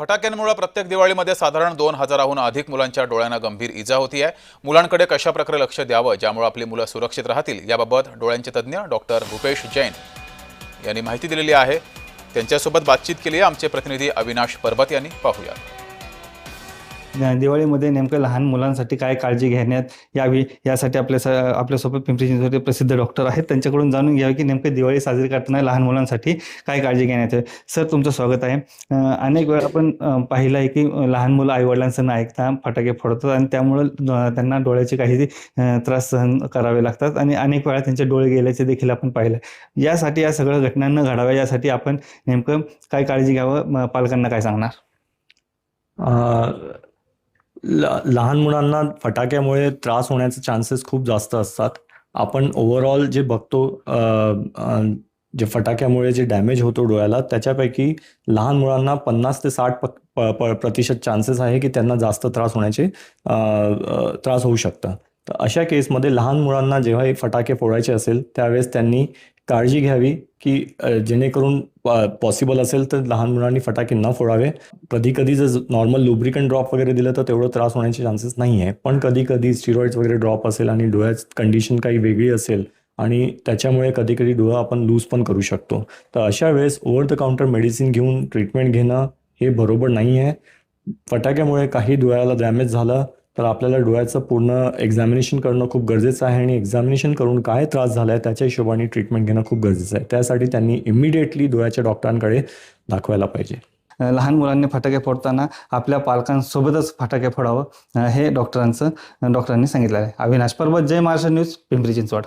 फटाक्यांमुळे प्रत्येक दिवाळीमध्ये साधारण 2000हून अधिक मुलांच्या डोळ्यांना गंभीर इजा होती आहे। मुलांकडे कशा प्रकारे लक्ष द्यावं ज्यामुळे आपली मुलं सुरक्षित राहतील याबाबत डोळ्यांचे तज्ञ डॉक्टर भूपेश जैन यांनी माहिती दिलेली आहे। त्यांच्यासोबत बातचीत केली आहे आमचे प्रतिनिधी अविनाश परबत यांनी। पाहूया। दिवाळीमध्ये नेमकं लहान मुलांसाठी काय काळजी घेण्यात यावी यासाठी आपल्यासोबत पिंपरी चिंचवडचे प्रसिद्ध डॉक्टर आहेत, त्यांच्याकडून जाणून घ्यावे की नेमकं दिवाळी साजरी करताना लहान मुलांसाठी काय काळजी घेण्यात यावी। सर, तुमचं स्वागत आहे। अनेक वेळा आपण पाहिलं आहे की लहान मुलं आईवडिलांचं न ऐकता फटाके फोडतात आणि त्यामुळे त्यांना डोळ्याचे काही त्रास सहन करावे लागतात आणि अनेक वेळा त्यांचे डोळे गेल्याचे देखील आपण पाहिलं। यासाठी या सगळ्या घटना न घडाव्या यासाठी आपण नेमकं काय काळजी घ्यावं, पालकांना काय सांगणार? लहान मुलांना फटाक्यामुळे त्रास होण्याचे चान्सेस खूप जास्त असतात। आपण ओव्हरऑल जे बघतो जे फटाक्यामुळे जे डॅमेज होतो डोळ्याला, त्याच्यापैकी लहान मुलांना 50 ते 60% चान्सेस आहे की त्यांना जास्त त्रास होण्याचे त्रास होऊ शकतं। तर अशा केसमध्ये लहान मुलांना जेव्हा हे फटाके फोडायचे असेल त्यावेळेस त्यांनी काळजी घ्यावी की जेणेकरून पॉसिबल असेल तर लहान मुलांनी फटाके न फोडावे। कधी कधी जर नॉर्मल लुब्रिकंट ड्रॉप वगैरे दिलं तर तेवढं त्रास होण्याचे चान्सेस नाही आहे, पण कधी कधी स्टिरॉइड्स वगैरे ड्रॉप असेल आणि डोळ्यात कंडिशन काही वेगळी असेल आणि त्याच्यामुळे कधी कधी डोळा आपण लूज पण करू शकतो। तर अशा वेळेस ओव्हर द काउंटर मेडिसिन घेऊन ट्रीटमेंट घेणं हे बरोबर नाही आहे। फटाक्यामुळे काही डोळ्याला डॅमेज झालं तर आपल्याला डोळ्याचं पूर्ण एक्झामिनेशन करणं खूप गरजेचं आहे आणि एक्झामिनेशन करून काय त्रास झाला आहे त्याच्या हिशोबाने ट्रीटमेंट घेणं खूप गरजेचं आहे। त्यासाठी त्यांनी इमिडिएटली डोळ्याच्या डॉक्टरांकडे दाखवायला पाहिजे। लहान मुलांनी फटाके फोडताना आपल्या पालकांसोबतच फटाके फोडावं हे डॉक्टरांनी सांगितलं आहे। अविनाश परबत, जय महाराष्ट्र न्यूज, पिंपरी चिंचवड।